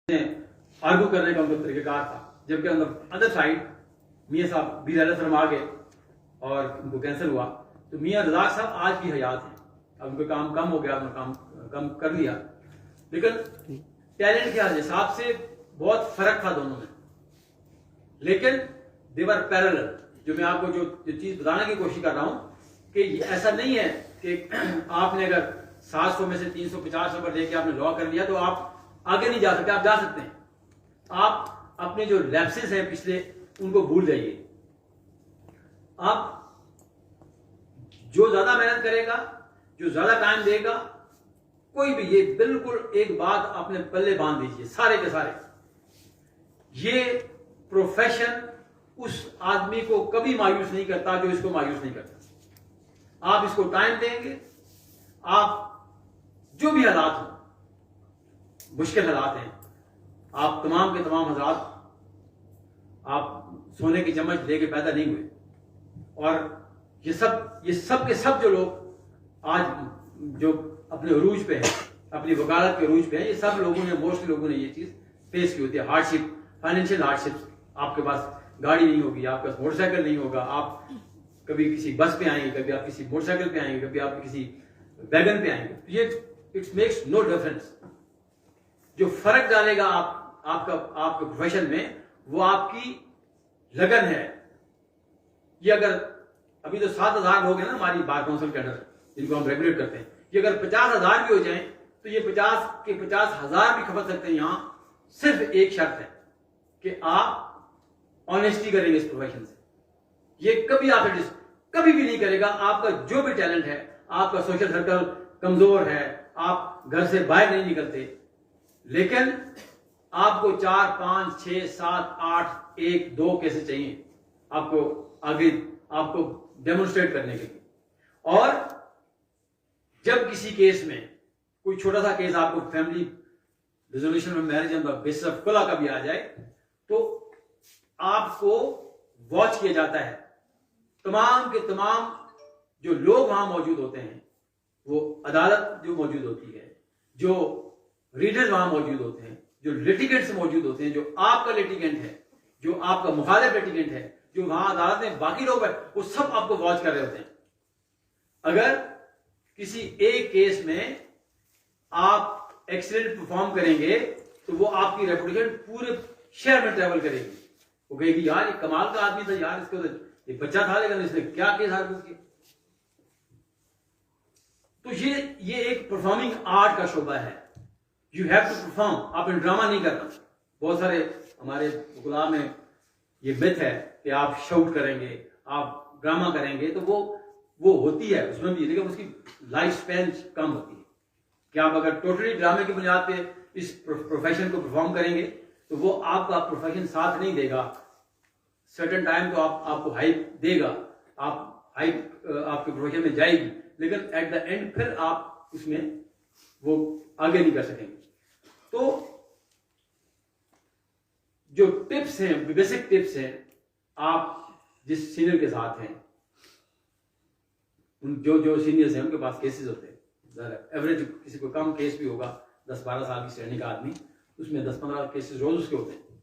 Argue करने का उनका तरीकेकार था। जबकि अदर साइड मियाँ साहब भी शर्मा आ गए और उनको कैंसर हुआ, तो मियाँ रज़ाक साहब आज भी हयात हैं। अब उनका काम कम हो गया, उन्होंने काम कम कर लिया, लेकिन टैलेंट के हिसाब से बहुत फर्क था दोनों में। लेकिन देवर पैरेलल। जो मैं आपको जो चीज बताने की कोशिश कर रहा हूं कि ऐसा नहीं है कि आपने अगर 700 में से 350 नंबर लेके आपने लॉ कर लिया तो आप आगे नहीं जा सकते। आप जा सकते हैं। आप अपने जो लैप्सेस हैं पिछले, उनको भूल जाइए। आप जो ज्यादा मेहनत करेगा, जो ज्यादा टाइम देगा, कोई भी, ये बिल्कुल एक बात अपने पल्ले बांध दीजिए सारे के सारे, ये प्रोफेशन उस आदमी को कभी मायूस नहीं करता जो इसको मायूस नहीं करता। आप इसको टाइम देंगे, आप जो भी हालात हो, मुश्किल हालात हैं, आप तमाम के तमाम हजरात, आप सोने की चम्मच लेके पैदा नहीं हुए। और ये सब के सब जो लोग आज जो अपने अरूज पे हैं, अपनी वकालत के अरूज पे हैं, ये सब लोगों ने, मोस्टली लोगों ने ये चीज फेस की होती है। Hardship, financial hardship. आपके पास गाड़ी नहीं होगी, आपके पास मोटरसाइकिल नहीं होगा, आप कभी किसी बस पे आएंगे, कभी आप किसी मोटरसाइकिल पे आएंगे, कभी आप किसी वैगन पे आएंगे। ये इट मेक्स नो डिफरेंस। जो फर्क डालेगा आपके प्रोफेशन में, वो आपकी लगन है। ये अगर अभी तो 7,000 लोग हैं ना हमारी बार काउंसिल के अंदर, जिनको हम रेगुलेट करते हैं, ये अगर 50,000 भी हो जाएं तो ये 50 के 50,000 भी खपत सकते हैं। यहां सिर्फ एक शर्त है कि आप ऑनेस्टी करेंगे इस प्रोफेशन से। ये कभी आपसे कभी भी नहीं करेगा। आपका जो भी टैलेंट है, आपका सोशल सर्कल कमजोर है, आप घर से बाहर नहीं निकलते, लेकिन आपको 4, 5, 6, 7, 8, 1, 2 केसेस चाहिए आपको आगे, आपको डेमोन्स्ट्रेट करने के लिए। और जब किसी केस में कोई छोटा सा केस आपको फैमिली रिजोल्यूशन में marriage on the basis of खुला का भी आ जाए, तो आपको वॉच किया जाता है। तमाम के तमाम जो लोग वहां मौजूद होते हैं, वो अदालत जो मौजूद होती है, जो रीडर्स वहां मौजूद होते हैं, जो लिटिगेंट्स मौजूद होते हैं, जो आपका लिटिगेंट है, जो आपका मुखालिफ लिटिगेंट है, जो वहां अदालत में बाकी लोग हैं, वो सब आपको वॉच कर रहे होते हैं। अगर किसी एक केस में आप एक्सीलेंट परफॉर्म करेंगे तो वो आपकी रेपुटेशन पूरे शहर में ट्रेवल करेगी। वो कहेगी यार ये कमाल का आदमी था यार, इसको तो ये बच्चा था लेकिन इसने क्या केस आर्गू किया। तो ये एक परफॉर्मिंग आर्ट का शोबा है। You have to perform. आपने ड्रामा नहीं करना। बहुत सारे हमारे गुलाम में ये मिथ है कि आप शाउट करेंगे, आप ड्रामा करेंगे, तो वो होती है उसमें भी, लेकिन उसकी लाइफ स्पैन कम होती है। कि आप अगर टोटली ड्रामे की बुनियाद पे इस प्रोफेशन को परफॉर्म करेंगे तो वो आपका प्रोफेशन साथ नहीं देगा। सर्टेन टाइम तो आपको हाइप देगा, आप हाइप आपके प्रोफेशन में जाएगी, लेकिन एट द एंड फिर आप उसमें वो आगे नहीं कर सकेंगे। तो जो टिप्स हैं, बेसिक टिप्स हैं, आप जिस सीनियर के साथ हैं, जो सीनियर्स हैं उनके पास केसेस होते हैं, एवरेज किसी को कम केस भी होगा, 10-12 साल की श्रेणी का आदमी, उसमें 10-15 केसेस रोज उसके होते हैं।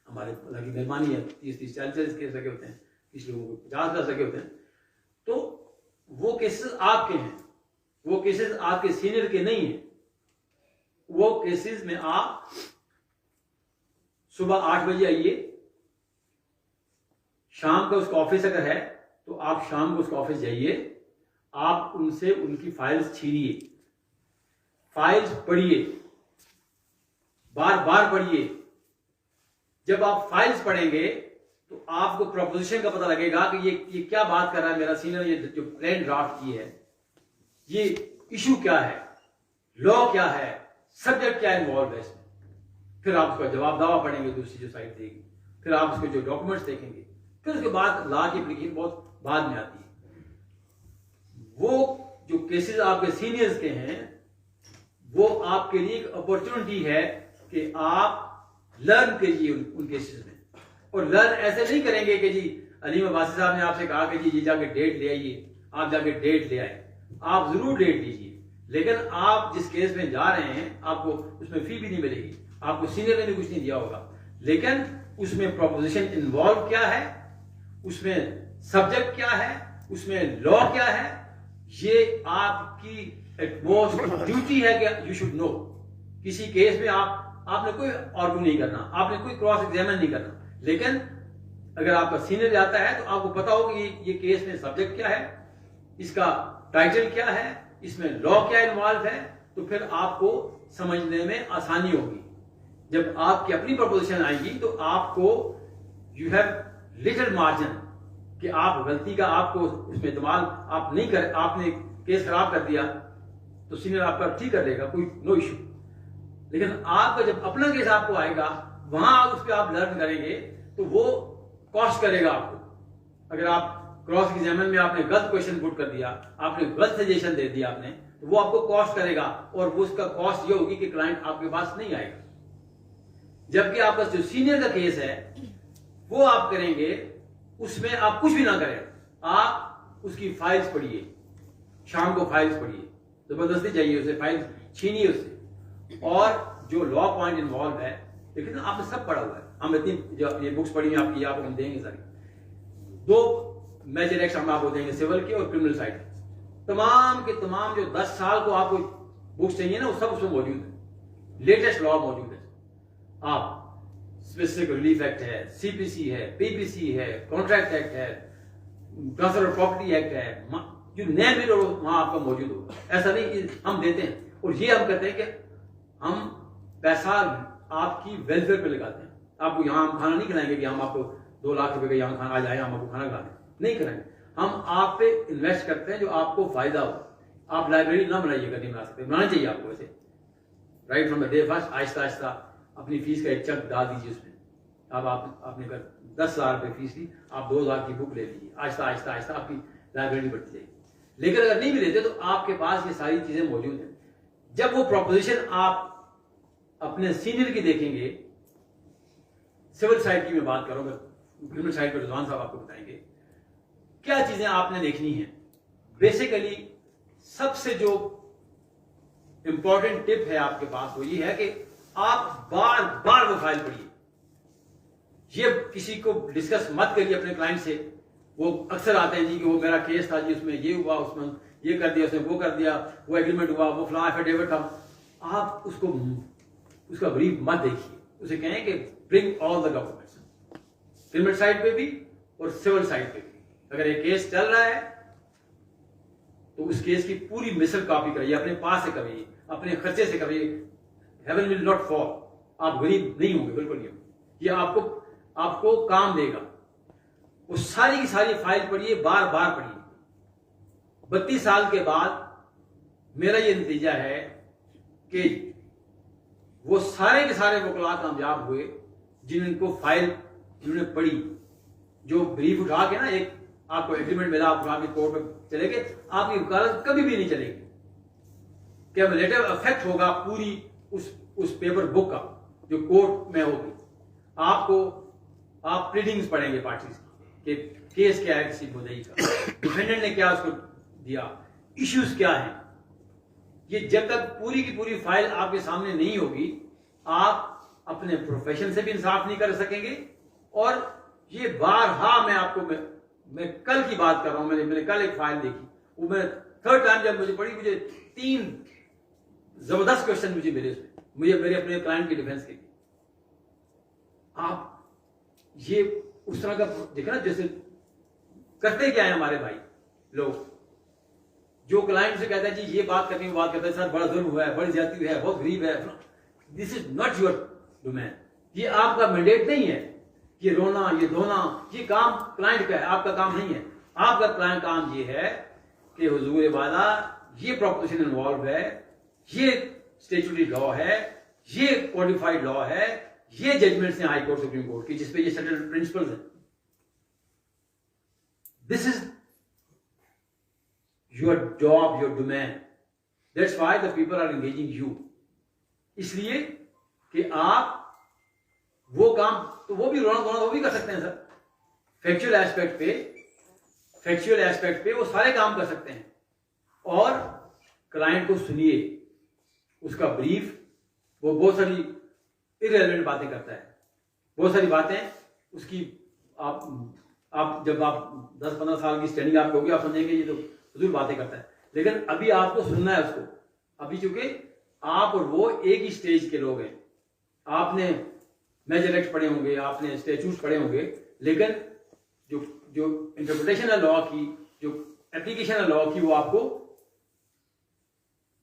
हमारे की मेहरबानी है, 30-30, 40-40 केस लगे होते हैं, किसी लोगों को 50 लगे होते हैं। तो वो केसेस आपके हैं, वो केसेस आपके सीनियर के नहीं है। वो केसेस में आप सुबह 8 बजे आइए, शाम का उसका ऑफिस अगर है तो आप शाम को उसका ऑफिस जाइए, आप उनसे उनकी फाइल्स छीनिए, फाइल्स पढ़िए, बार बार पढ़िए। जब आप फाइल्स पढ़ेंगे तो आपको प्रोपोजिशन का पता लगेगा कि ये क्या बात कर रहा है मेरा सीनियर, ये जो प्लान ड्राफ्ट की है, ये इशू क्या है, लॉ क्या है, सब्जेक्ट क्या इन्वॉल्व है इसमें। फिर आप उसका जवाब दावा पढ़ेंगे, दूसरी जो साइड देगी, फिर आप उसके जो डॉक्यूमेंट्स देखेंगे, फिर उसके बाद लॉ की एप्लीकेशन बहुत बाद में आती है। वो जो केसेस आपके सीनियर्स के हैं, वो आपके लिए एक अपॉर्चुनिटी है कि आप लर्न कीजिए उन केसेस में। और लर्न ऐसे नहीं करेंगे कि जी अलीम अब्बासी साहब ने आपसे कहा कि जी ये जाके डेट ले आइए, आप जाके डेट ले आए। आप जरूर डेट लीजिए, लेकिन आप जिस केस में जा रहे हैं आपको उसमें फी भी नहीं मिलेगी। आपको सीनियर ने भी कुछ नहीं दिया होगा, लेकिन उसमें प्रोपोजिशन इन्वॉल्व क्या है, उसमें सब्जेक्ट क्या है, उसमें लॉ क्या है, ये आपकी मोस्ट ड्यूटी है कि यू शुड नो। किसी केस में आपने कोई आर्ग्यू नहीं करना, आपने कोई क्रॉस एग्जामिन नहीं करना, लेकिन अगर आपका सीनियर जाता है तो आपको पता हो कि ये केस में सब्जेक्ट क्या है, इसका टाइटल क्या है, इसमें लॉ क्या इन्वॉल्व है, तो फिर आपको समझने में आसानी होगी। जब आपकी अपनी प्रपोजिशन आएगी तो आपको यू हैव लिटिल मार्जिन कि आप गलती का आपको उसमें इस्तेमाल आप नहीं कर, आपने केस खराब कर दिया तो सीनियर आपका ठीक कर देगा, कोई नो इश्यू। लेकिन आपका जब अपना केस आपको आएगा, वहां उस पर आप लर्न करेंगे तो वो कॉस्ट करेगा आपको। अगर आप क्रॉस एग्जामिन में आपने गलत क्वेश्चन पुट कर दिया, आपने गलत सजेशन दे दिया आपने, तो वो आपको कॉस्ट करेगा, और वो उसका कॉस्ट ये होगी कि क्लाइंट आपके पास नहीं आएगा। जबकि आपका जो सीनियर का केस है वो आप करेंगे, उसमें आप कुछ भी ना करें, आप उसकी फाइल्स पढ़िए, शाम को फाइल्स पढ़िए, जबरदस्ती चाहिए उसे, फाइल्स छीनिए उससे, और जो लॉ पॉइंट इन्वॉल्व है, लेकिन आपने सब पढ़ा हुआ है, हम इतनी जो ये बुक्स पढ़ी हैं आपकी, आपको हम देंगे सारी। 2 मेजर एक्ट हम आपको देंगे, सिविल के और क्रिमिनल साइड के, तमाम के तमाम जो 10 साल को आपको बुक्स चाहिए ना, वो सब उसमें मौजूद है, लेटेस्ट लॉ मौजूद है। आप स्पेसिफिक रिलीफ एक्ट है, सीपीसी है, पीपीसी है, कॉन्ट्रैक्ट एक्ट है, ट्रांसफर ऑफ प्रॉपर्टी एक्ट है, जो नए भी वहां आपका मौजूद होगा। ऐसा नहीं हम देते हैं, और ये हम कहते हैं कि हम पैसा आपकी वेलफेयर पे लगाते हैं। आपको यहाँ हम खाना नहीं खिलाएंगे कि हम आपको 2 लाख रुपए का यहाँ खाना आ जाए, हम आपको खाना खिलाएंगे, नहीं कराएंगे। हम आप पे इन्वेस्ट करते हैं जो आपको फायदा हो। आप लाइब्रेरी ना बनाइएगा, नहीं बना सकते, बनाना चाहिए आपको वैसे, right from the day first. Aahista Aahista अपनी फीस का एक चंक डाल दीजिए उसमें। अब आपने कर 10,000 रुपए फीस ली, आप 2,000 की बुक ले लीजिए, आहिस्ता आहिस्ता आहिस्ता आपकी लाइब्रेरी बढ़ती जाएगी। लेकिन अगर नहीं भी लेते तो आपके पास ये सारी चीजें मौजूद हैं। जब वो प्रोपोजिशन आप अपने सीनियर की देखेंगे, सिविल साइड की मैं बात करूंगा, क्रिमिनल साइड पर रिजवान साहब आपको बताएंगे क्या चीजें आपने देखनी है। बेसिकली सबसे जो इंपॉर्टेंट टिप है आपके पास वो ये है कि आप बार बार वो फाइल पढ़िए। ये किसी को डिस्कस मत करिए अपने क्लाइंट से। वो अक्सर आते हैं जी कि वो मेरा केस था जी, उसमें ये हुआ, उसमें ये कर दिया, उसने वो कर दिया, वो एग्रीमेंट हुआ, वो फलां एफिडेविट था। आप उसका ब्रीफ मत देखिए, उसे कहें कि bring all the documents, criminal side पे भी और सिविल साइड पे भी। अगर एक केस चल रहा है तो उस केस की पूरी मिसल कॉपी कराइए, अपने पास से कराइए, अपने खर्चे से कराइए। हेवन विल नॉट फॉल, आप गरीब नहीं होंगे, बिल्कुल नहीं होंगे। ये आपको काम देगा। वो सारी की सारी फाइल पढ़िए, बार बार पढ़िए। 32 साल के बाद मेरा ये नतीजा है कि वो सारे के सारे वकला कामयाब हुए जिन्होंने पढ़ी। जो ब्रीफ उठा के ना, एक आपको एग्रीमेंट मिला, आप उठा के कोर्ट में चले गए, आपकी वकालत कभी भी नहीं चलेगी। क्यूमुलेटिव इफेक्ट होगा पूरी उस पेपर बुक का जो कोर्ट में होगी। आप प्लीडिंग्स पढ़ेंगे पार्टीज कि केस क्या है किसी मुद्दई का, डिफेंडेंट ने क्या उसको दिया, इश्यूज क्या हैं। ये जब तक पूरी की पूरी फाइल आपके सामने नहीं होगी, आप अपने प्रोफेशन से भी इंसाफ नहीं कर सकेंगे। और ये मैं कल की बात कर रहा हूं, मैंने कल एक फाइल देखी, वो मैं 3rd टाइम जब मुझे पढ़ी, मुझे 3 जबरदस्त क्वेश्चन मुझे मिले उसमें, मुझे मेरे अपने क्लाइंट के डिफेंस के लिए। आप ये उस तरह का देखा ना, जैसे करते क्या है हमारे भाई लोग, जो क्लाइंट से कहता है जी ये बात करनी, वो बात करता है सर बड़ा जुल्म हुआ है, बड़ी ज्यादती हुई है, बहुत गरीब है। This is not your domain, ये आपका मैंडेट नहीं है। ये रोना, ये धोना, ये काम क्लाइंट का है, आपका काम नहीं है। आपका क्लाइंट काम ये है कि हुजूर वाला ये प्रोपोजिशन इन्वॉल्व है, ये स्टैट्यूटरी लॉ है, ये कोडिफाइड लॉ है, ये जजमेंट्स हैं हाई कोर्ट, सुप्रीम कोर्ट की, जिसपे ये सेटल्ड प्रिंसिपल्स हैं। This is your job, your domain. That's why the people are engaging you. इसलिए कि आप वो काम तो वो भी कर सकते हैं सर। फैक्चुअल एस्पेक्ट पे वो सारे काम कर सकते हैं। और क्लाइंट को सुनिए, उसका ब्रीफ, वो बहुत सारी इररिलेवेंट बातें करता है, बहुत सारी बातें उसकी। आप जब आप 10-15 साल की स्टैंडिंग आप होगी, आप समझेंगे ये तो फजूल बातें करता है, लेकिन अभी आपको सुनना है उसको। अभी चूंकि आप और वो एक ही स्टेज के लोग हैं, आपने मेजर एक्ट पढ़े होंगे, आपने स्टैट्यूट पढ़े होंगे, लेकिन जो जो इंटरप्रिटेशन है लॉ की, जो एप्लीकेशन है लॉ की, वो आपको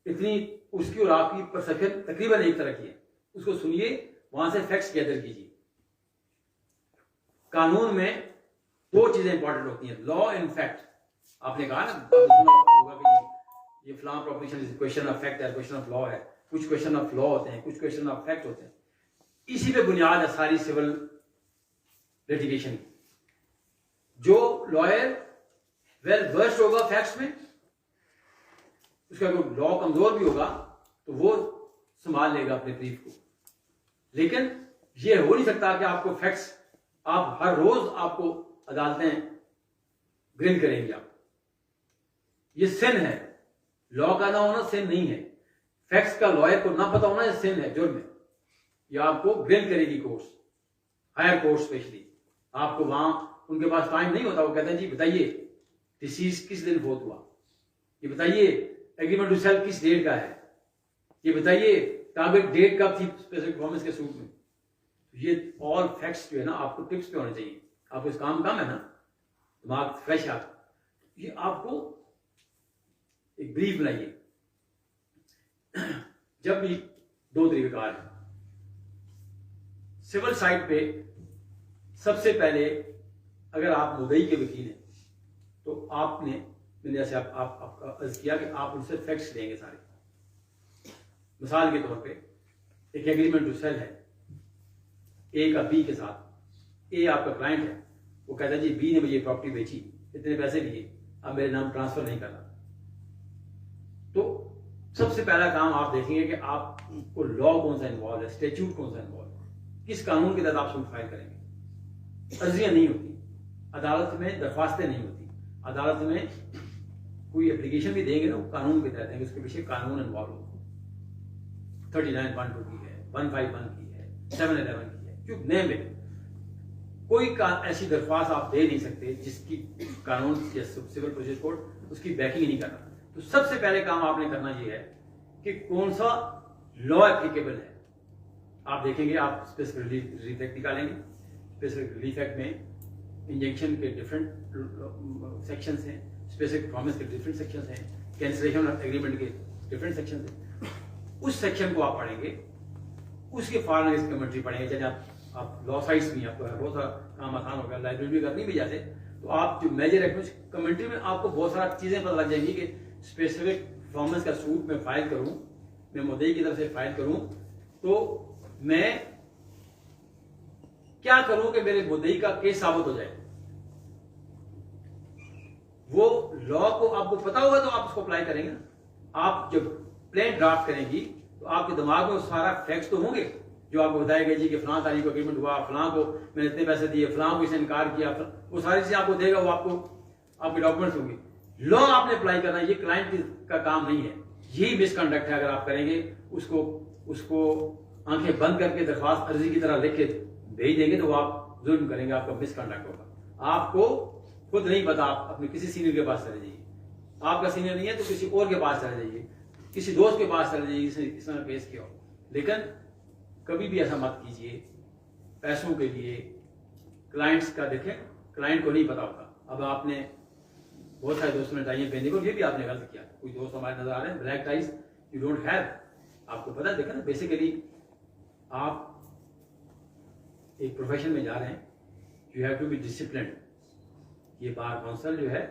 इतनी उसकी और आपकी परसेप्शन तकरीबन एक तरह की है। उसको सुनिए, वहां से फैक्ट्स गैदर कीजिए। कानून में दो चीजें इंपॉर्टेंट होती हैं, लॉ एंड फैक्ट। आपने कहा ना, सुना होगा कि ये फलां proposition is question of fact है, क्वेश्चन ऑफ लॉ है। कुछ क्वेश्चन ऑफ लॉ होते हैं, कुछ क्वेश्चन ऑफ फैक्ट होते हैं। इसी पे बुनियाद है सारी सिविल लिटिगेशन की। जो लॉयर वेल वर्स्ड होगा फैक्ट्स में, उसका अगर लॉ कमजोर भी होगा तो वो संभाल लेगा अपने ब्रीफ को। लेकिन ये हो नहीं सकता कि आपको फैक्ट्स, आप हर रोज आपको अदालतें ग्रिल करेंगी। आप, ये सिन है। लॉ का ना होना सिन नहीं है, फैक्ट्स का लॉयर को ना पता होना ये सिन है, जुर्म है। ये आपको ग्रिल करेगी कोर्ट्स, हायर कोर्ट स्पेशली। आपको वहां उनके पास टाइम नहीं होता, वो कहते हैं जी बताइए डिसीज किस दिन फोत हुआ, ये बताइए एग्रीमेंट टू सेल किस डेट का है, ये बताइए टारगेट डेट कब थी स्पेसिफिक परफॉर्मेंस के सूट में। ये ऑल फैक्ट्स जो है ना आपको टिप्स पे होने चाहिए। आपको इस काम कम है ना, दिमाग फ्रेश आप, ये आपको एक ब्रीफ बनाइए। जब भी दो तरीकेकार है सिविल साइड पे। सबसे पहले अगर आप मुद्दई के वकील हैं तो आपने, मैंने जैसे आपका अर्ज किया कि आप उनसे फैक्ट्स लेंगे सारे। मिसाल के तौर पे एक एग्रीमेंट टू सेल है ए का बी के साथ। ए आपका क्लाइंट है, वो कहता है जी बी ने मुझे प्रॉपर्टी बेची, इतने पैसे लिए, अब मेरे नाम ट्रांसफर नहीं करना। तो सबसे पहला काम आप देखेंगे कि आपको लॉ कौन सा इन्वॉल्व है, स्टैट्यूट कौन सा इन्वॉल्व है, किस कानून के तहत आप सूट फाइल करेंगे। अर्जियां नहीं होती अदालत में, दरख्वास्तें नहीं होती अदालत में। कोई एप्लीकेशन भी देंगे ना, वो कानून के तहत देंगे, उसके पीछे कानून इन्वॉल्व होगा। 39(1)(2) की है, 151 की है, 711 की है, क्यों नेम इट। कोई ऐसी दरख्वास्त आप दे नहीं सकते जिसकी कानून या सिविल प्रोसीजर कोड उसकी बैकिंग नहीं कर रहा। तो सबसे पहले काम आपने करना यह है कि कौन सा लॉ एप्लीकेबल है। आप देखेंगे, आप स्पेसिफिक रिलीफ एक्ट निकालेंगे। स्पेसिफिक रिलीफ एक्ट में इंजेक्शन के डिफरेंट सेक्शंस हैं, स्पेसिफिक प्रॉमिस के डिफरेंट सेक्शंस हैं, कैंसिलेशन ऑफ एग्रीमेंट के डिफरेंट सेक्शंस हैं। उस सेक्शन को आप पढ़ेंगे, उसके फॉरेन कमेंट्री पढ़ेंगे। जैसे आप लॉ साइट्स भी आपको बहुत सारा काम आसान होगा, लाइब्रेरी भी करनी भी जाते, तो आप जो मेजर एक्ट में कमेंट्री में आपको बहुत सारा चीजें पता लग जाएंगी कि स्पेसिफिक परफॉर्मेंस का सूट मैं फाइल करूं, मैं मुद्दई की तरफ से फाइल करूं, तो मैं क्या करूं कि मेरे मुद्दई का केस साबित हो जाए। वो लॉ को आपको पता होगा तो आप उसको अप्लाई करेंगे ना। आप जब प्लेन ड्राफ्ट करेंगी तो आपके दिमाग में सारा फैक्ट्स तो होंगे जो आपको बताएगा जी कि फलां तारीख को एग्रीमेंट हुआ, फलां को मैंने इतने पैसे दिए, फलां को इसने इनकार किया, वो सारी चीजें आपको देगा, वो आपको आपके डॉक्यूमेंट्स होंगे। लॉ आपने अप्लाई करना, ये क्लाइंट का काम नहीं है। यही मिसकंडक्ट है। अगर आप करेंगे उसको आंखें बंद करके दरख्वास्त अर्जी की तरह लिख के भेज देंगे तो वो आप जुल्म करेंगे, आपका मिसकंडक्ट होगा। आपको खुद नहीं पता, आप अपने किसी सीनियर के पास चले जाइए। आपका सीनियर नहीं है तो किसी और के पास चले जाइए, किसी दोस्त के पास चले जाइए जिसने इस तरह पेश किया हो। लेकिन कभी भी ऐसा मत कीजिए पैसों के लिए। क्लाइंट्स का देखें, क्लाइंट को नहीं पता होता। अब आपने बहुत सारे दोस्तों ने टाइयां पहनी, और ये भी आपने गलत किया। कोई दोस्त हमारे नजर आ रहे हैं, black ties you don't have. आपको पता देखें ना, बेसिकली आप एक प्रोफेशन में जा रहे हैं, you have to be disciplined. ये बार काउंसिल जो है,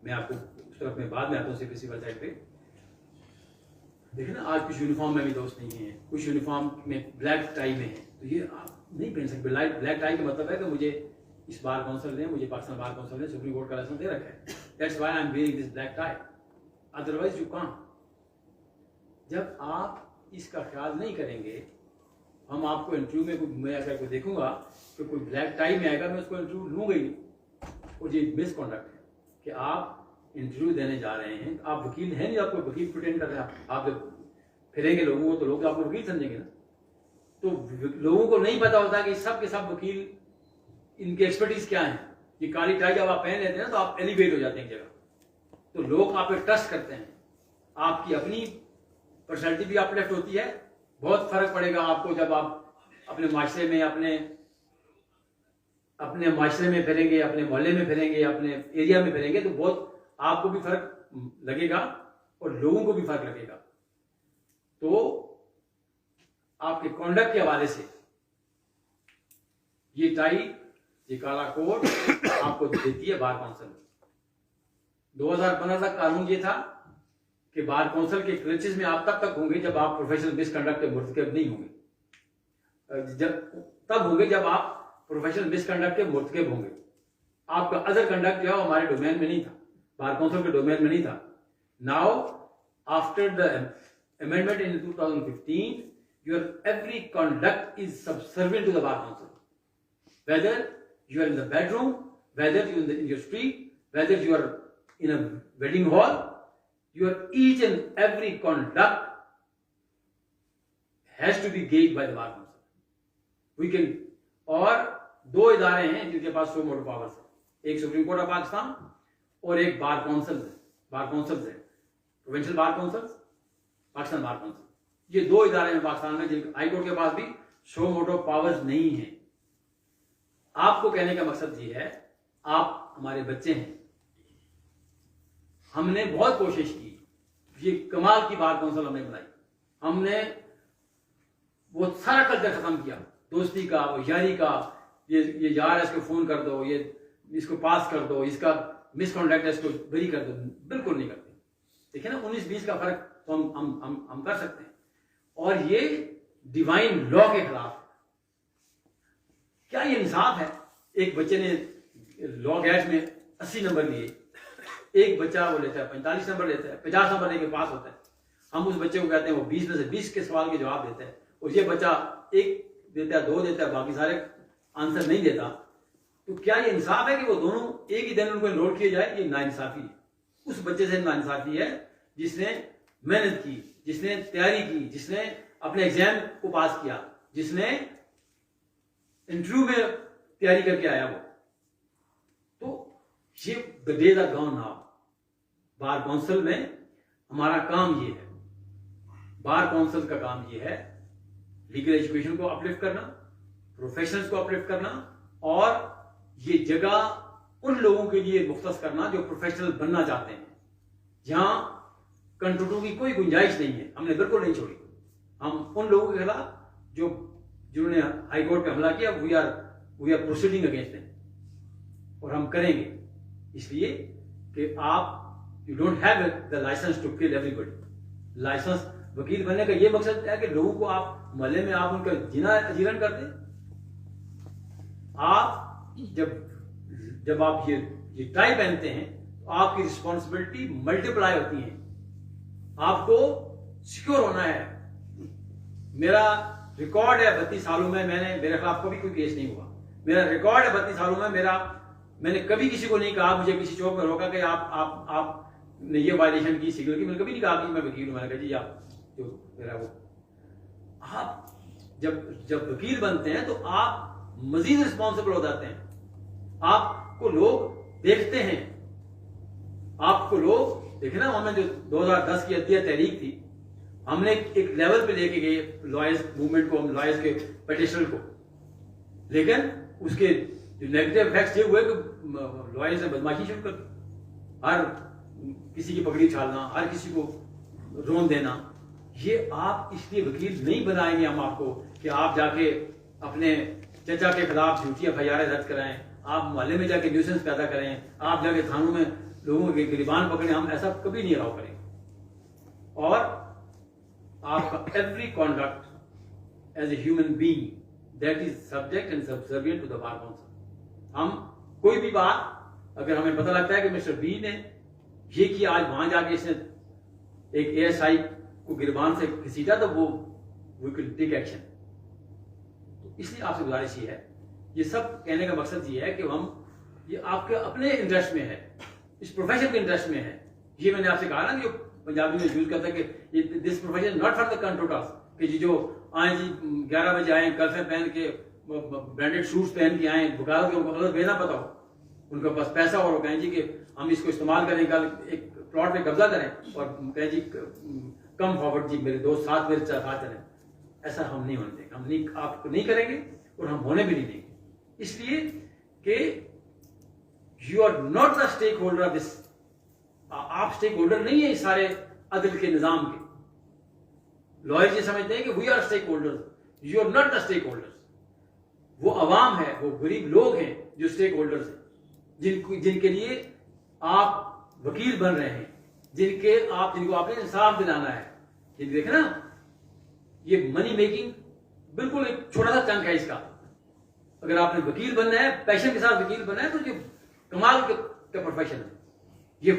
मैं आपको उस तरफ में बाद में आता हूँ सीपीसी वेबसाइट पे। देखिए ना, आज कुछ यूनिफॉर्म में भी दोस्त नहीं है, कुछ यूनिफॉर्म में ब्लैक टाई में है, तो ये आप नहीं पहन सकते। ब्लैक टाई का मतलब है कि मुझे इस बार काउंसिल ने, मुझे पाकिस्तान बार काउंसिल ने सुप्रीम कोर्ट का लाइसेंस दे रखा है, that's why I am wearing this black tie, otherwise you can't. जब आप इसका ख्याल नहीं करेंगे, हम आपको इंटरव्यू में मैं अगर कोई देखूंगा कि कोई ब्लैक टाई में आएगा, मैं उसको इंटरव्यू लूंगा ही। और ये मिसकॉन्डक्ट है कि आप इंटरव्यू देने जा रहे हैं, आप वकील हैं नहीं, आपको वकील प्रिटेंड कर रहे हैं। आप जब फिरेंगे लोगों को तो लोग आपको वकील समझेंगे ना। तो लोगों को नहीं पता होता कि सब के सब वकील इनके एक्सपर्टीज क्या है। ये काली टाई जब आप पहन लेते हैं तो आप एलिवेट हो जाते हैं एक जगह, तो लोग आप पे ट्रस्ट करते हैं, आपकी अपनी पर्सनैलिटी भी अपलिफ्ट होती है। बहुत फर्क पड़ेगा आपको जब आप अपने माशरे में अपने माशरे में फिरेंगे, अपने मोहल्ले में फिरेंगे, अपने एरिया में फिरेंगे, तो बहुत आपको भी फर्क लगेगा और लोगों को भी फर्क लगेगा। तो आपके कॉन्डक्ट के हवाले से ये टाई, ये काला कोट आपको देती है बार काउंसिल। 2015 तक कानून ये था कि बार काउंसिल के क्लचेस में आप तब तक होंगे जब आप प्रोफेशनल मिसकंडक्ट के मुर्तकब नहीं होंगे, तब होंगे जब आप प्रोफेशनल मिसकंडक्ट के मुर्तकब होंगे। आपका अदर कंडक्ट जो है हमारे डोमेन में नहीं था, बार काउंसिल के डोमेन में नहीं था। Now after the amendment in 2015, your every conduct is subservient to the bar council, whether you are in the bedroom, whether you are in your street, whether you are in a wedding hall, your each and every conduct has to be gauged by the bar council. We can, और दो इदारे हैं जिनके पास सो मोटो powers है, एक supreme court of Pakistan और एक bar council है। बार काउंसिल है provincial bar council, Pakistan bar council. ये दो इदारे हैं पाकिस्तान में जिनके हाई कोर्ट के पास भी शो मोटो पावर्स नहीं है। आपको कहने का मकसद ये है, आप हमारे बच्चे हैं, हमने बहुत कोशिश की, ये कमाल की बार काउंसिल हमने बनाई, हमने वो सारा कल्चर खत्म किया, दोस्ती का, वो यारी का, ये यार है इसको फोन कर दो, ये इसको पास कर दो, इसका मिसकॉन्डक्ट है इसको बरी कर दो, बिल्कुल नहीं करते। देखिए ना 19-20 का फर्क तो हम कर सकते हैं, और ये डिवाइन लॉ के खिलाफ। क्या ये इंसाफ है? एक बच्चे ने लॉ गैट में 80 नंबर लिए, एक बच्चा वो लेता है 45 नंबर लेता है, 50 नंबर लेके पास होता है। हम उस बच्चे को कहते हैं वो 20 में से 20 के सवाल के जवाब देता है, और ये बच्चा एक देता है, 2 देता है, बाकी सारे आंसर नहीं देता। तो क्या ये इंसाफ है कि वो दोनों एक ही दिन उनको एनरोल किए जाए? ये नाइंसाफी है। उस बच्चे से नाइंसाफी है जिसने मेहनत की, जिसने तैयारी की, जिसने अपने एग्जाम को पास किया, जिसने इंटरव्यू में तैयारी करके आया वो। तो ये the days are gone now. Bar council में हमारा काम ये है, बार काउंसिल का काम ये है लीगल एजुकेशन को अपलिफ्ट करना, प्रोफेशनल्स को अपलिफ्ट करना, और ये जगह उन लोगों के लिए मुख्तस करना जो प्रोफेशनल बनना चाहते हैं, जहां कंट्रोटों की कोई गुंजाइश नहीं है। हमने बिल्कुल नहीं छोड़ी। हम उन लोगों के खिलाफ जिन्होंने हाई कोर्ट पे हमला किया, we are proceeding against them, और हम करेंगे, इसलिए कि आप you don't have the license to kill everybody. License वकील बनने का ये मकसद है कि लोगों को आप मोहल्ले में आप उनका जीना अजीरन कर दें। आप जब आप ये टाई पहनते हैं तो आपकी रिस्पॉन्सिबिलिटी मल्टीप्लाई होती है। आपको सिक्योर होना है। मेरा रिकॉर्ड है 32 सालों में, मेरे खिलाफ कभी कोई केस नहीं हुआ। मेरा रिकॉर्ड है 32 सालों में, मैंने कभी किसी को नहीं कहा, मुझे किसी चौक में रोका कि आपने ये वायलेशन की सिग्नल की। मैंने कभी नहीं कहा कि मैं वकील हूं। मैंने कहा जी आप जो मेरा वो, आप जब वकील बनते हैं तो आप मजीद रिस्पॉन्सिबल हो जाते हैं। आपको लोग देखते हैं, आपको लोग देखे ना। हमें जो 2010 की अदलिया तहरीक थी, हमने एक लेवल पे लेके गए लॉयर्स मूवमेंट को, हम लॉयर्स के पिटिशनर को, लेकिन उसके जो नेगेटिव इफेक्ट्स ये हुए कि लॉयर्स ने बदमाशी शुरू कर दी। हर किसी की पगड़ी छालना, हर किसी को रोन देना। ये आप इसलिए वकील नहीं बनाएंगे हम आपको कि आप जाके अपने चचा के खिलाफ झूठी एफआईआर दर्ज कराएं, आप मोहल्ले में जाके न्यूसेंस पैदा करें, आप जाके थानों में लोगों के गिरबान पकड़े। हम ऐसा कभी नहीं अलाउ करेंगे। और आपका every conduct as a human being that is subject and subservient to the bar council. हम कोई भी बात, अगर हमें पता लगता है कि मिस्टर बी ने ये किया, आज वहां जाके इसने एक एएसआई को गिरबान से घसीटा, तो वो वी कैन टेक एक्शन। तो इसलिए आपसे गुजारिश ये है, ये सब कहने का मकसद ये है कि हम, ये आपके अपने इंटरेस्ट में है, इस प्रोफेशन के इंटरेस्ट में है। ये मैंने आपसे कहा ना कि पंजाबी में यूज करता है कि this profession not for the contractors, कि जी जो आए जी 11 बजे आए, गर्लफ्रेंड पहन के, ब्रांडेड शूट्स पहन के आए, वकालत के उनको गलत बेना पता हो, उनके पास पैसा और वो कहें जी कि हम इसको इस्तेमाल करें, कल एक प्लॉट पे कब्जा करें और कहें जी कम फॉरवर्ड जी मेरे दोस्त साथ मेरे साथ चलें। ऐसा हम नहीं होने देंगे, हम नहीं, आपको नहीं करेंगे और हम होने भी नहीं देंगे। इसलिए कि you are not the stakeholder of this, आप स्टेक होल्डर नहीं है इस सारे अदल के निजाम के। लॉयर ये समझते हैं कि we are stakeholders, you are not the stakeholders. वो अवाम है, वो गरीब लोग हैं जो स्टेक होल्डर्स हैं, जिनके लिए आप वकील बन रहे हैं, जिनको आपने इंसाफ दिलाना है। ये देखे ना, ये मनी मेकिंग बिल्कुल एक छोटा सा चंक है इसका। अगर आपने वकील बनना है, पैशन के साथ वकील बनना है, तो ये कमाल का प्रोफेशन है। ये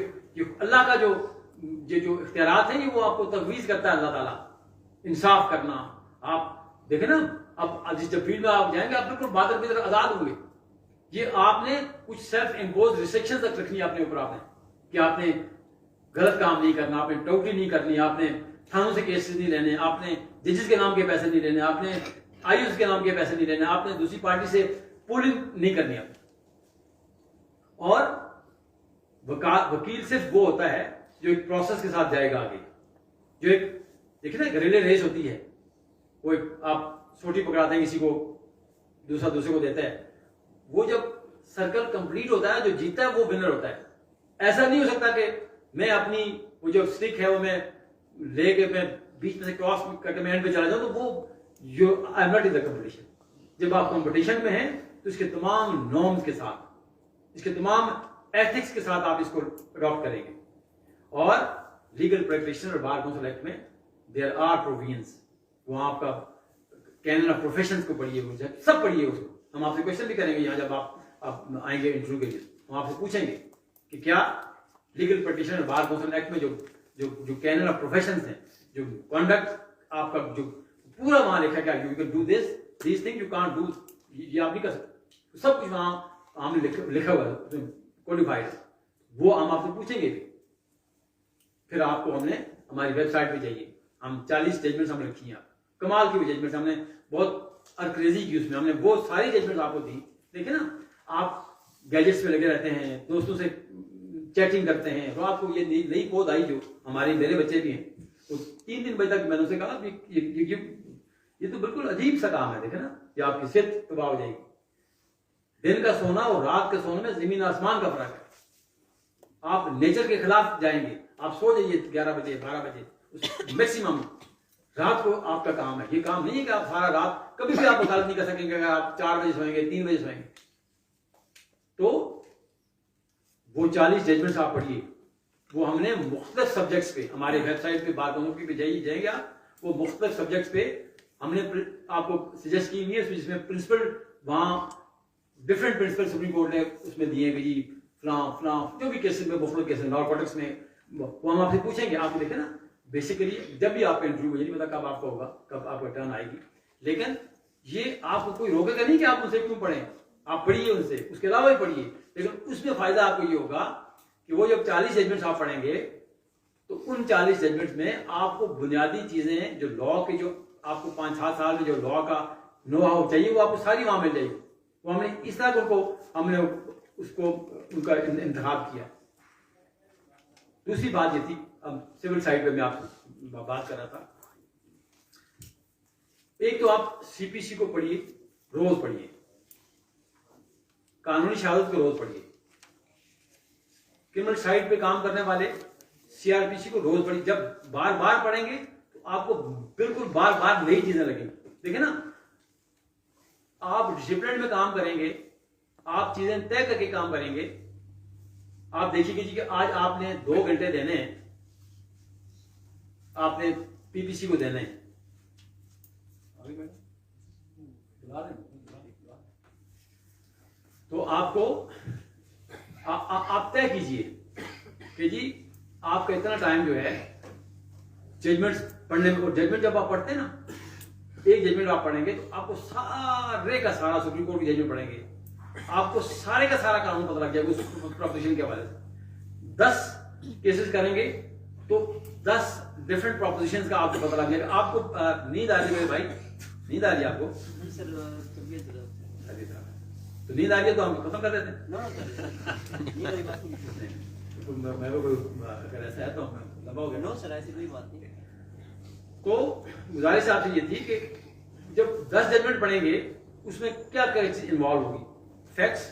अल्लाह का जो इख्तियारात हैं, ये वो आपको तजवीज करता है अल्लाह ताला, इंसाफ करना। आप देखें ना, अब जिस फील्ड में आप जाएंगे, आप बिल्कुल बादल की तरह आजाद होंगे। ये आपने कुछ सेल्फ इम्पोज रिस्ट्रिक्शन तक रखनी है अपने ऊपर, आपने कि आपने गलत काम नहीं करना, आपने टोटी नहीं करनी, आपने थानों से केसेस नहीं लेने, आपने जजेस के नाम के पैसे नहीं लेने, आपने आईयूज के नाम के पैसे नहीं लेने, आपने दूसरी पार्टी से पोलिंग नहीं करनी आपने। और वकील सिर्फ वो होता है जो एक प्रोसेस के साथ जाएगा आगे। जो एक देखिए ना रिले रेस होती है, वो एक आप सोटी पकड़ाते हैं किसी को, दूसरे को देता है, वो जब सर्कल कंप्लीट होता है, जो जीता है वो विनर होता है। ऐसा नहीं हो सकता कि मैं अपनी वो जो स्टिक है वो मैं लेके मैं बीच में से क्रॉस करके मैं एंड पे चला जाऊं, तो वो I am not in the competition. जब आप कंपटीशन में हैं तो इसके तमाम नॉर्म्स के साथ, इसके तमाम एथिक्स के साथ आप इसको अडॉप्ट करेंगे। और legal practitioner bar council act में देयर आर प्रोविजंस, वो आपका कैनन ऑफ प्रोफेशंस को पढ़िए, सब पढ़िए उसको। हम आपसे क्वेश्चन भी करेंगे यहाँ जब आप आएंगे इंटरव्यू के लिए, हम आपसे पूछेंगे कि क्या legal practitioner bar council act में जो कैनन ऑफ प्रोफेशंस हैं, जो कंडक्ट आपका जो पूरा वहां लिखा क्या, you can do this thing, you can't do, ये आप नहीं कर सकते, सब कुछ वहां हमने लिखा हुआ है, कोडिफाइड। वो हम आपसे पूछेंगे। फिर आपको हमने हमारी वेबसाइट पे जाइए, हम 40 जजमेंट्स हमने रखी हैं, कमाल की जजमेंट्स हमने बहुत अनक्रेजी की, उसमें हमने बहुत सारी जजमेंट्स आपको दी। देखिए ना, आप गैजेट्स में लगे रहते हैं, दोस्तों से चैटिंग करते हैं, रात को ये नई पोद आई जो मेरे बच्चे भी हैं, तो 3 बजे तक मैंने उनसे कहा ये तो बिल्कुल अजीब सा काम है। देखे ना, ये आपकी सेहत तबाह हो जाएगी। दिन का सोना और रात के सोने में जमीन आसमान का फर्क है। आप नेचर के खिलाफ जाएंगे, आप सो जाइए 11 बजे 12 बजे मैक्सिमम। रात को आपका काम है, ये काम नहीं है कि आप सारा रात कभी भी आप वकालत नहीं कर सकेंगे। अगर आप 4 बजे सोएंगे, 3 बजे सोएंगे, तो वो 40 जजमेंट्स आप पढ़िए। वो हमने मुख्तलिफ सब्जेक्ट्स पे, हमारे वेबसाइट पे बात पे जाइए आप, वो मुख्तलिफ सब्जेक्ट्स पे हमने आपको सजेस्ट की हुई है, जिसमें प्रिंसिपल वहां डिफरेंट प्रिंसिपल सुप्रीम कोर्ट ने उसमें दिए कि जी फलां जो भी केसेस में, मुख्तलिफ केसेस नॉर्कोटिक्स में, वो हम आपसे पूछेंगे। आप देखें ना, बेसिकली जब भी आपका इंटरव्यू, मुझे नहीं पता कब आपका होगा, कब आपका टर्न आएगी, लेकिन ये आपको कोई रोकेगा नहीं कि आप उनसे क्यों पढ़ें। आप पढ़िए उनसे, उसके अलावा भी पढ़िए, लेकिन उसमें फायदा आपको ये होगा कि वो जब 40 जजमेंट्स आप पढ़ेंगे, तो उन 40 जजमेंट्स में आपको बुनियादी चीजें जो लॉ के, जो आपको 5-7 साल में जो लॉ का नो हाउ चाहिए, वो आपको सारी वहां मिल जाएगी। वो हमने इस तरह उनको हमने उसको उनका इंतखाब किया। दूसरी बात ये थी, अब सिविल साइड पे मैं आपसे बात कर रहा था। एक तो आप सीपीसी को पढ़िए, रोज पढ़िए, कानूनी शहादत को रोज पढ़िए। क्रिमिनल साइड पे काम करने वाले सीआरपीसी को रोज पढ़िए। जब बार बार पढ़ेंगे तो आपको बिल्कुल बार बार नई चीजें लगेंगी। देखिए ना, आप डिसिप्लिन में काम करेंगे, आप चीजें तय करके काम करेंगे। आप देखिए कि आज आपने 2 घंटे देने हैं, आपने पीपीसी को देने हैं, तो आपको आप तय कीजिए कि जी आपका इतना टाइम जो है जजमेंट्स पढ़ने में। और जजमेंट जब आप पढ़ते हैं ना, एक जजमेंट आप पढ़ेंगे तो आपको सारे का सारा सुप्रीम कोर्ट की जजमेंट पढ़ेंगे, आपको सारे का सारा कानून पता लग जाएगा उस प्रोपोजिशन के हवाले से। 10 केसेस करेंगे तो 10 डिफरेंट प्रोपोजिशंस का आपको पता लग जाएगा। आपको नींद आ रही है भाई, नींद आ रही है आपको? सर तबीयत तो नींद आ रही है तो हम खत्म कर देते हैं। मैं कोई अगर ऐसा है तो लंबा हो गया। नो सर, ऐसी कोई बात नहीं। तो गुजारिश आपसे ये थी कि जब 10 जजमेंट पढ़ेंगे उसमें क्या क्या चीज इन्वॉल्व होगी, फैक्ट्स,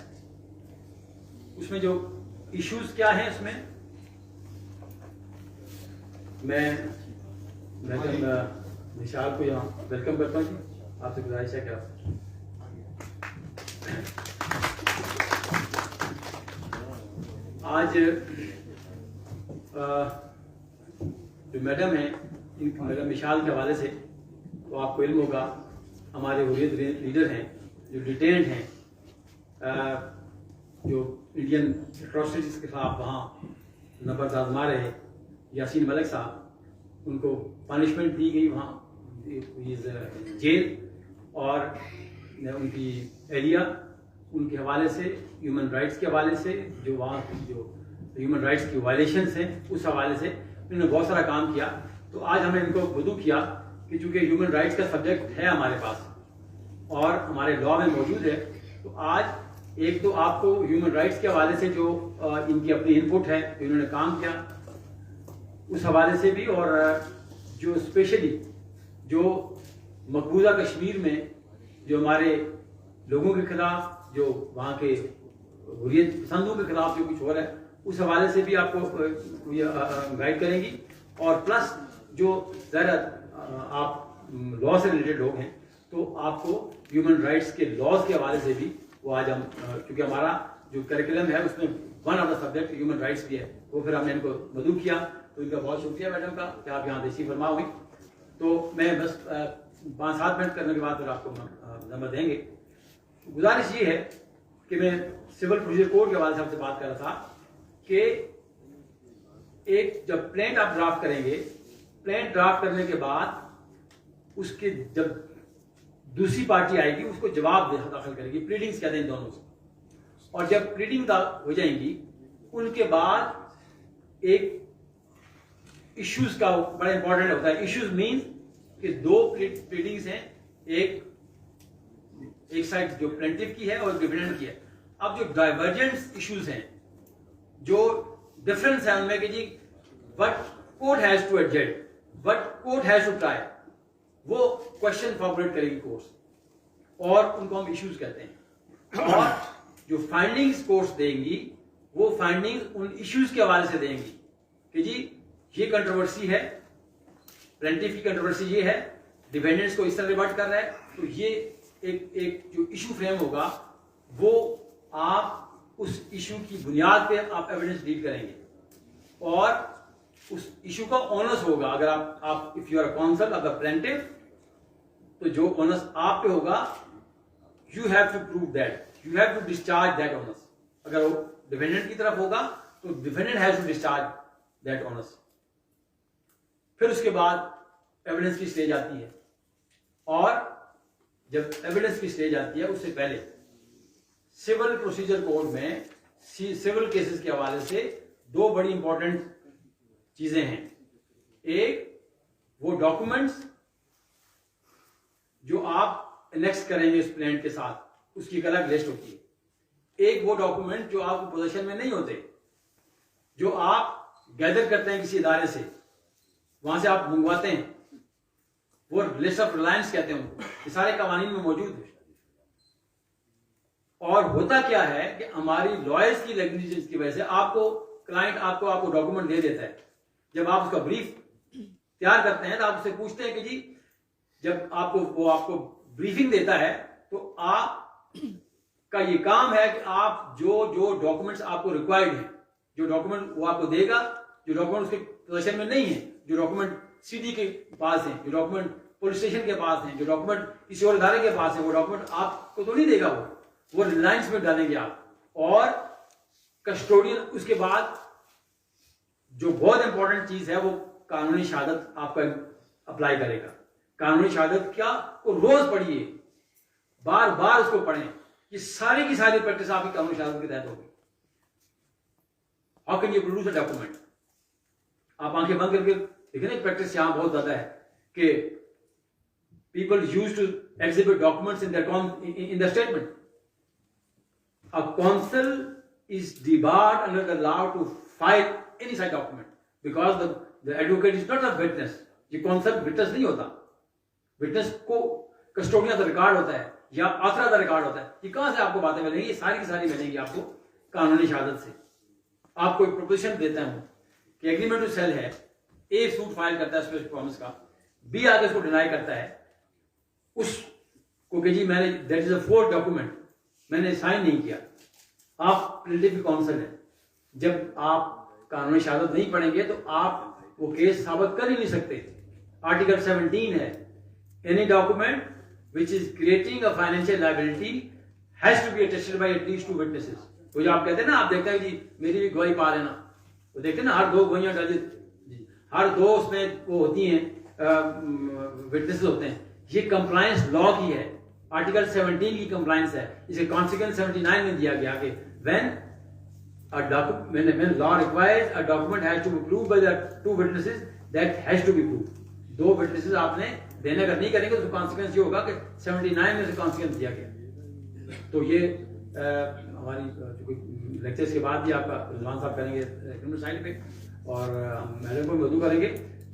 उसमें जो इश्यूज क्या हैं, उसमें मैं निशाल को यहाँ वेलकम करता हूँ जी। आपसे गुजारिश है क्या आज जो मैडम है, मैडम मिशाल के हवाले से तो आपको इल्म होगा, हमारे हुर्रियत लीडर हैं जो डिटेन्ड हैं, जो इंडियन एट्रॉसिटीज के खिलाफ वहाँ नंबर आजमा रहे यासीन मलिक साहब, उनको पनिशमेंट दी गई वहाँ जेल, और उनकी एरिया उनके हवाले से, ह्यूमन राइट्स के हवाले से, जो वहाँ जो ह्यूमन राइट्स की वायलेशंस हैं उस हवाले से इन्होंने बहुत सारा काम किया। तो आज हमने इनको वदू किया कि चूंकि ह्यूमन राइट्स का सब्जेक्ट है हमारे पास और हमारे लॉ में मौजूद है, तो आज एक तो आपको ह्यूमन राइट्स के हवाले से जो इनकी अपनी इनपुट है, इन्होंने काम किया उस हवाले से भी, और जो स्पेशली जो मकबूजा कश्मीर में जो हमारे लोगों के खिलाफ, जो वहाँ के हुर्रियत पसंदों के खिलाफ जो कुछ हो रहा है उस हवाले से भी आपको गाइड करेंगी। और प्लस जो ज़रा आप लॉ से रिलेटेड लोग हैं तो आपको ह्यूमन राइट्स के लॉज के हवाले से भी वो आज हम, क्योंकि हमारा जो करिकुलम है उसमें one of the subject human rights भी है, वो फिर हमने इनको मदू किया। तो इनका बहुत शुक्रिया मैडम का कि आप यहाँ तशरीफ फरमा हुई। तो मैं बस 5-7 मिनट करने के बाद फिर आपको नंबर देंगे। गुजारिश ये है कि मैं सिविल प्रोसीजर कोड के हवाले से आपसे बात कर रहा था कि एक जब प्लेंट आप ड्राफ्ट करेंगे, प्लेंट ड्राफ्ट करने के बाद उसके जब दूसरी पार्टी आएगी उसको जवाब दाखिल करेगी, प्लीडिंग्स कहते हैं दोनों से, और जब प्लीडिंग हो जाएंगी उनके बाद एक इश्यूज का बड़ा इंपॉर्टेंट होता है। इश्यूज मींस कि 2 प्लीडिंग्स हैं, एक साइड जो प्लेंटिफ की है और डिफेंडेंट की है। अब जो डाइवर्जेंट इश्यूज हैं, जो डिफरेंस है उनमें कि जी what court has to adjust, what court has to try, वो क्वेश्चन फॉर्मुलेट करेगी कोर्ट, और उनको हम इश्यूज कहते हैं। और जो फाइंडिंग्स कोर्ट देंगी वो फाइंडिंग्स उन इश्यूज के हवाले से देंगी कि जी ये कंट्रोवर्सी है, प्लेंटिफ की कंट्रोवर्सी ये है, डिफेंडेंट्स को इस तरह रिवर्ट कर रहा है, तो ये एक जो इशू फ्रेम होगा वो आप उस इशू की बुनियाद पे आप एविडेंस डील करेंगे, और उस इशू का ऑनर्स होगा। अगर आप if you are counsel of the plaintiff, तो जो ऑनर्स आप पे होगा, you have to prove that, you have to discharge that onus. अगर वो डिफेंडेंट की तरफ होगा तो defendant has to discharge that onus. फिर उसके बाद एविडेंस की स्टेज आती है, और जब एविडेंस की स्टेज आती है उससे पहले सिविल प्रोसीजर कोड में सिविल केसेस के हवाले से 2 बड़ी इंपॉर्टेंट चीजें हैं। एक वो डॉक्यूमेंट्स जो आप एनेक्स करेंगे इस प्लेंट के साथ, उसकी एक अलग लिस्ट होती है। एक वो डॉक्यूमेंट जो आपके पोजीशन में नहीं होते, जो आप गैदर करते हैं किसी इदारे से, वहां से आप मंगवाते हैं, वो लिस्ट ऑफ रिलायंस कहते हैं उनको, ये सारे कवानीन में मौजूद है। और होता क्या है कि हमारी लॉयर्स की नेग्लिजेंस की वजह से आपको क्लाइंट आपको डॉक्यूमेंट दे देता है। जब आप उसका ब्रीफ तैयार करते हैं तो आप उससे पूछते हैं कि जी जब आपको ब्रीफिंग देता है तो आप का ये काम है कि आप जो डॉक्यूमेंट्स आपको रिक्वायर्ड हैं, जो डॉक्यूमेंट वो आपको देगा, जो डॉक्यूमेंट उसके पोजीशन में नहीं है, जो डॉक्यूमेंट सीडी के पास हैं, जो डॉक्यूमेंट पुलिस स्टेशन के पास हैं, जो डॉक्यूमेंट किसी और इदारे के पास है, वो डॉक्यूमेंट आपको तो नहीं देगा, वो रिलायंस में डालेंगे आप। और कस्टोडियन उसके बाद जो बहुत इंपॉर्टेंट चीज है वो कानूनी शहादत आपका अप्लाई करेगा। कानूनी शहादत क्या, को रोज पढ़िए, बार बार उसको पढ़ें, ये सारी की सारी प्रैक्टिस आपकी कानूनी शहादत के तहत होगी। How can you produce a document? आप आंखें बंद करके देखिए ना प्रैक्टिस यहाँ बहुत ज्यादा है कि people used to exhibit documents in their statement. A counsel is debarred under the law to file any such document because the advocate is not a witness. ये counsel witness नहीं होता. Witness को custodian का record होता है या आसरा का रिकॉर्ड होता है. ये कहाँ से आपको बातें मिलेंगी? ये सारी की सारी मिलेंगी आपको कानूनी शहादत से. आपको एक प्रोपोजिशन देता हूँ कि एग्रीमेंट टू सेल है, ए सूट फाइल करता है स्पेशल प्रॉमिस का, बी आगे उसको डिनाई करता है, उसको कि जी मैंने that is a fourth document, मैंने साइन नहीं किया. आप प्लेंटिफ काउंसिल है, जब आप कानूनी शहादत नहीं पढ़ेंगे तो आप वो केस साबित कर ही नहीं सकते. आर्टिकल 17 है, any document which is creating a financial liability has to be attested by at least 2 witnesses. तो जो आप कहते हैं ना, आप देखते हैं जी मेरी भी गवाही पा लेना, तो देखते हैं ना हर 2 गवाहियां हर 2 उसमें वो होती हैं, विटनेसेस होते हैं. ये कंप्लायंस लॉ की है, आर्टिकल 17 की कंप्लायंस है. इसे कॉन्सिक्वेंस 79 में दिया गया कि when a document, when law requires a document has to be proved by the 2 witnesses, that has to be proved. 2 witnesses आपने देने, अगर नहीं करेंगे तो कॉन्सिक्वेंस ये होगा कि 79 में से कॉन्सिक्वेंस दिया गया. तो ये हमारी लेक्चर्स के बाद भी आपका रिजवान साहब करेंगे क्रिमिनल साइड पे, और हम मैडम को मौजूद करेंगे.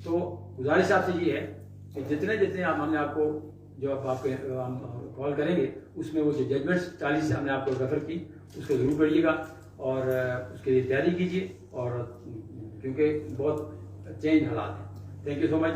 तो गुजारिश आपसे ये है कि जितने हमने आपको जो आपके कॉल करेंगे उसमें वो जो जजमेंट्स 40 से हमने आपको रेफर की उसको जरूर पढ़िएगा और उसके लिए तैयारी कीजिए, और क्योंकि बहुत चेंज हालात हैं. Thank you so much.